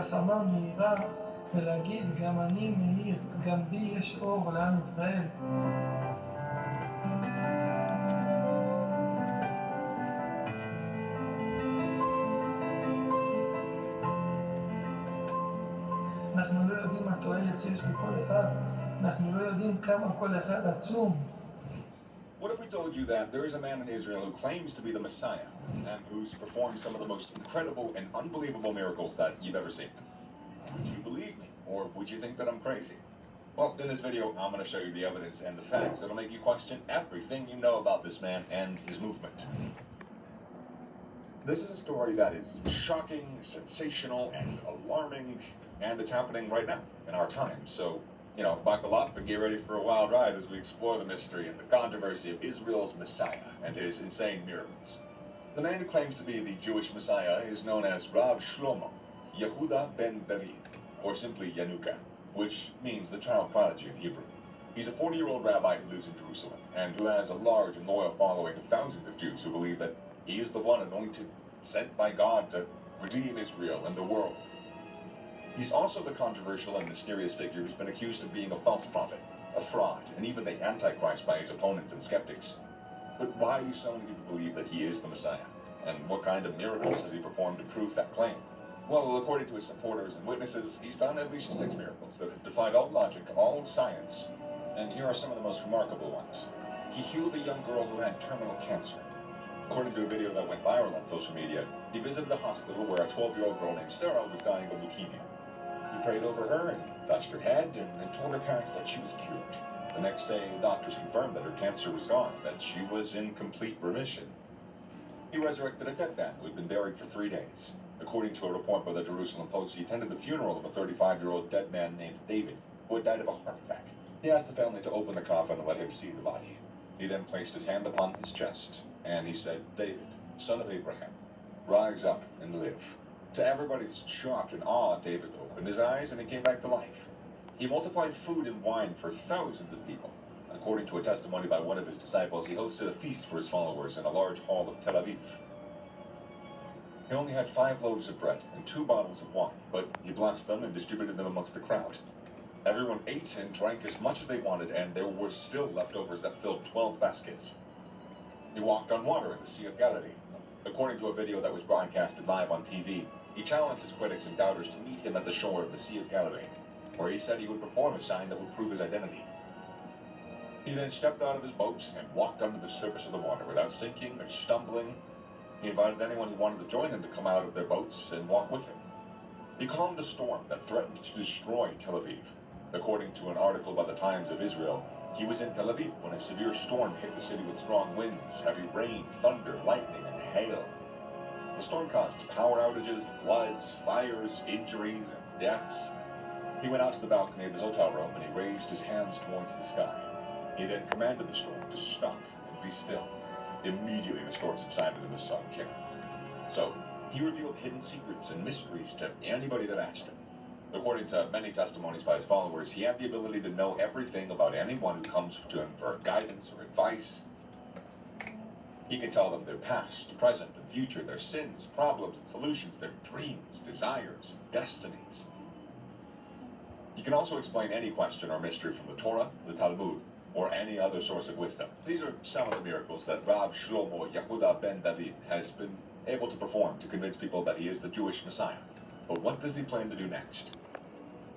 החכמה מהירה ולהגיד גם אני מאיר, גם בי יש אור לעם ישראל. אנחנו לא יודעים מה התועלת שיש בכל אחד, אנחנו לא יודעים כמה כל אחד עצום. What if we told you that there is a man in Israel who claims to be the Messiah and who's performed some of the most incredible and unbelievable miracles that you've ever seen? Would you believe me, or would you think that I'm crazy? Well, in this video, I'm going to show you the evidence and the facts that'll make you question everything you know about this man and his movement. This is a story that is shocking, sensational, and alarming, and it's happening right now in our time. So, buckle up and get ready for a wild ride as we explore the mystery and the controversy of Israel's Messiah and his insane miracles. The man who claims to be the Jewish Messiah is known as Rav Shlomo Yehuda ben David, or simply Yanuka, which means the child prodigy in Hebrew. He's a 40-year-old rabbi who lives in Jerusalem and who has a large and loyal following of thousands of Jews who believe that he is the one anointed, sent by God to redeem Israel and the world. He's also the controversial and mysterious figure who's been accused of being a false prophet, a fraud, and even the Antichrist by his opponents and skeptics. But why do so many people believe that he is the Messiah? And what kind of miracles has he performed to prove that claim? Well, according to his supporters and witnesses, he's done at least 6 miracles that have defied all logic, all science. And here are some of the most remarkable ones. He healed a young girl who had terminal cancer. According to a video that went viral on social media, he visited a hospital where a 12-year-old girl named Sarah was dying of leukemia. He prayed over her and touched her head and then told her parents that she was cured. The next day, the doctors confirmed that her cancer was gone, that she was in complete remission. He resurrected a dead man who had been buried for 3 days. According to a report by the Jerusalem Post, he attended the funeral of a 35-year-old dead man named David, who had died of a heart attack. He asked the family to open the coffin and let him see the body. He then placed his hand upon his chest, and he said, "David, son of Abraham, rise up and live." To everybody's shock and awe, David opened his eyes and he came back to life. He multiplied food and wine for thousands of people. According to a testimony by one of his disciples, he hosted a feast for his followers in a large hall of Tel Aviv. He only had 5 loaves of bread and 2 bottles of wine, but he blessed them and distributed them amongst the crowd. Everyone ate and drank as much as they wanted, and there were still leftovers that filled 12 baskets. He walked on water in the Sea of Galilee. According to a video that was broadcasted live on TV, he challenged his critics and doubters to meet him at the shore of the Sea of Galilee, where he said he would perform a sign that would prove his identity. He then stepped out of his boat and walked under the surface of the water without sinking or stumbling. He invited anyone who wanted to join him to come out of their boats and walk with him. He calmed a storm that threatened to destroy Tel Aviv. According to an article by the Times of Israel, he was in Tel Aviv when a severe storm hit the city with strong winds, heavy rain, thunder, lightning, and hail. The storm caused power outages, floods, fires, injuries, and deaths. He went out to the balcony of his hotel room and he raised his hands towards the sky. He then commanded the storm to stop and be still. Immediately the storm subsided and the sun came out. So, he revealed hidden secrets and mysteries to anybody that asked him. According to many testimonies by his followers, he had the ability to know everything about anyone who comes to him for guidance or advice. He can tell them their past, present, and future, their sins, problems, and solutions, their dreams, desires, destinies. He can also explain any question or mystery from the Torah, the Talmud, or any other source of wisdom. These are some of the miracles that Rav Shlomo Yehuda ben David has been able to perform to convince people that he is the Jewish Messiah. But what does he plan to do next?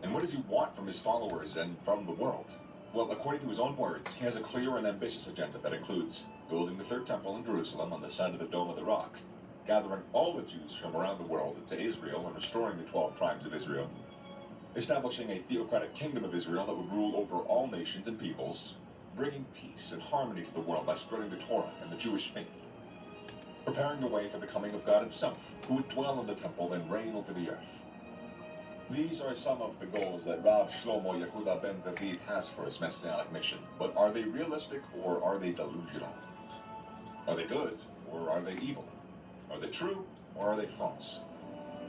And what does he want from his followers and from the world? Well, according to his own words, he has a clear and ambitious agenda that includes building the 3rd temple in Jerusalem on the site of the Dome of the Rock, gathering all the Jews from around the world into Israel and restoring the 12 tribes of Israel, establishing a theocratic kingdom of Israel that would rule over all nations and peoples, bringing peace and harmony to the world by spreading the Torah and the Jewish faith, preparing the way for the coming of God himself, who would dwell in the temple and reign over the earth. These are some of the goals that Rav Shlomo Yehuda ben David has for his messianic mission, but are they realistic or are they delusional? Are they good or are they evil? Are they true or are they false?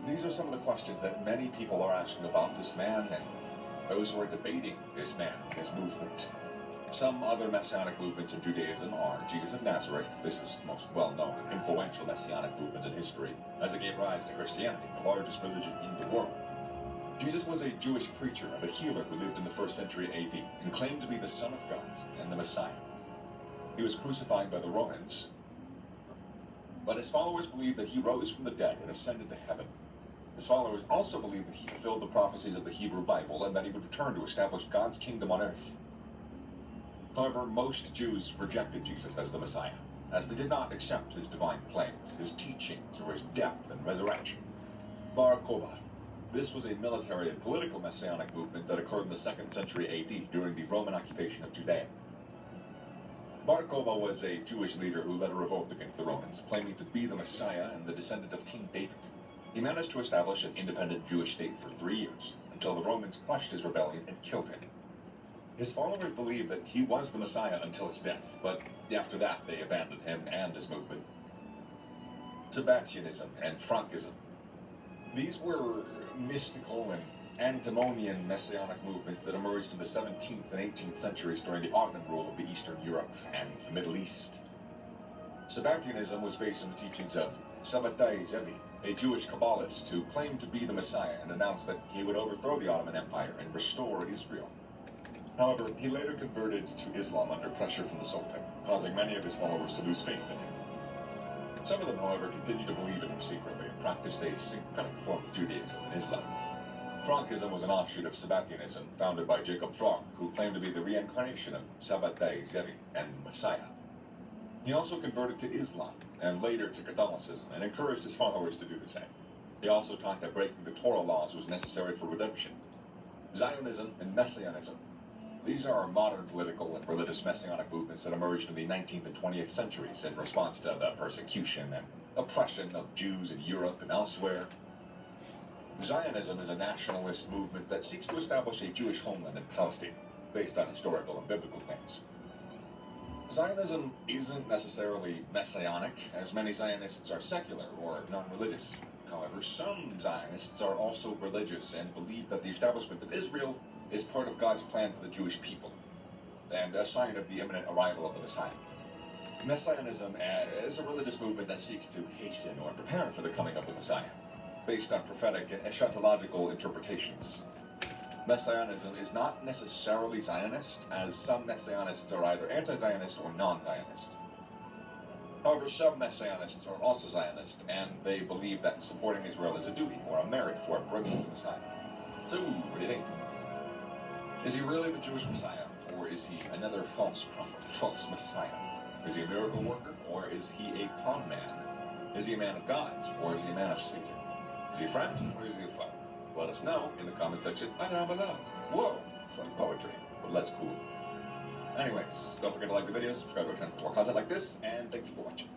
These are some of the questions that many people are asking about this man and those who are debating this man, his movement. Some other messianic movements in Judaism are Jesus of Nazareth. This is the most well-known and influential messianic movement in history, as it gave rise to Christianity, the largest religion in the world. Jesus was a Jewish preacher and a healer who lived in the 1st century AD and claimed to be the Son of God and the Messiah. He was crucified by the Romans, but his followers believed that he rose from the dead and ascended to heaven. His followers also believed that he fulfilled the prophecies of the Hebrew Bible and that he would return to establish God's kingdom on earth. However, most Jews rejected Jesus as the Messiah, as they did not accept his divine claims, his teachings, or his death and resurrection. Bar Kokhba. This was a military and political messianic movement that occurred in the 2nd century AD during the Roman occupation of Judea. Bar Kokhba was a Jewish leader who led a revolt against the Romans, claiming to be the Messiah and the descendant of King David. He managed to establish an independent Jewish state for 3 years, until the Romans crushed his rebellion and killed him. His followers believed that he was the Messiah until his death, but after that they abandoned him and his movement. Sabbatianism and Frankism. These were mystical and antinomian messianic movements that emerged in the 17th and 18th centuries during the Ottoman rule of the Eastern Europe and the Middle East. Sabbatianism was based on the teachings of Sabbatai Zevi, a Jewish Kabbalist who claimed to be the Messiah and announced that he would overthrow the Ottoman Empire and restore Israel. However, he later converted to Islam under pressure from the Sultan, causing many of his followers to lose faith in him. Some of them, however, continued to believe in him secretly and practiced a syncretic form of Judaism and Islam. Frankism was an offshoot of Sabbatianism, founded by Jacob Frank, who claimed to be the reincarnation of Sabbatai Zevi and the Messiah. He also converted to Islam, and later to Catholicism, and encouraged his followers to do the same. He also taught that breaking the Torah laws was necessary for redemption. Zionism and Messianism. These are modern political and religious messianic movements that emerged in the 19th and 20th centuries in response to the persecution and oppression of Jews in Europe and elsewhere. Zionism is a nationalist movement that seeks to establish a Jewish homeland in Palestine, based on historical and biblical claims. Zionism isn't necessarily messianic, as many Zionists are secular or non-religious. However, some Zionists are also religious and believe that the establishment of Israel is part of God's plan for the Jewish people, and a sign of the imminent arrival of the Messiah. Messianism is a religious movement that seeks to hasten or prepare for the coming of the Messiah, based on prophetic and eschatological interpretations. Messianism is not necessarily Zionist, as some Messianists are either anti-Zionist or non-Zionist. However, some Messianists are also Zionist, and they believe that supporting Israel is a duty or a merit for bringing the Messiah. So, what do you think? Is he really the Jewish Messiah, or is he another false prophet, false Messiah? Is he a miracle worker, or is he a con man? Is he a man of God, or is he a man of Satan? Is he a friend, or is he a foe? Let us know in the comment section down below. Whoa, it's like poetry, but less cool. Anyways, don't forget to like the video, subscribe to our channel for more content like this, and thank you for watching.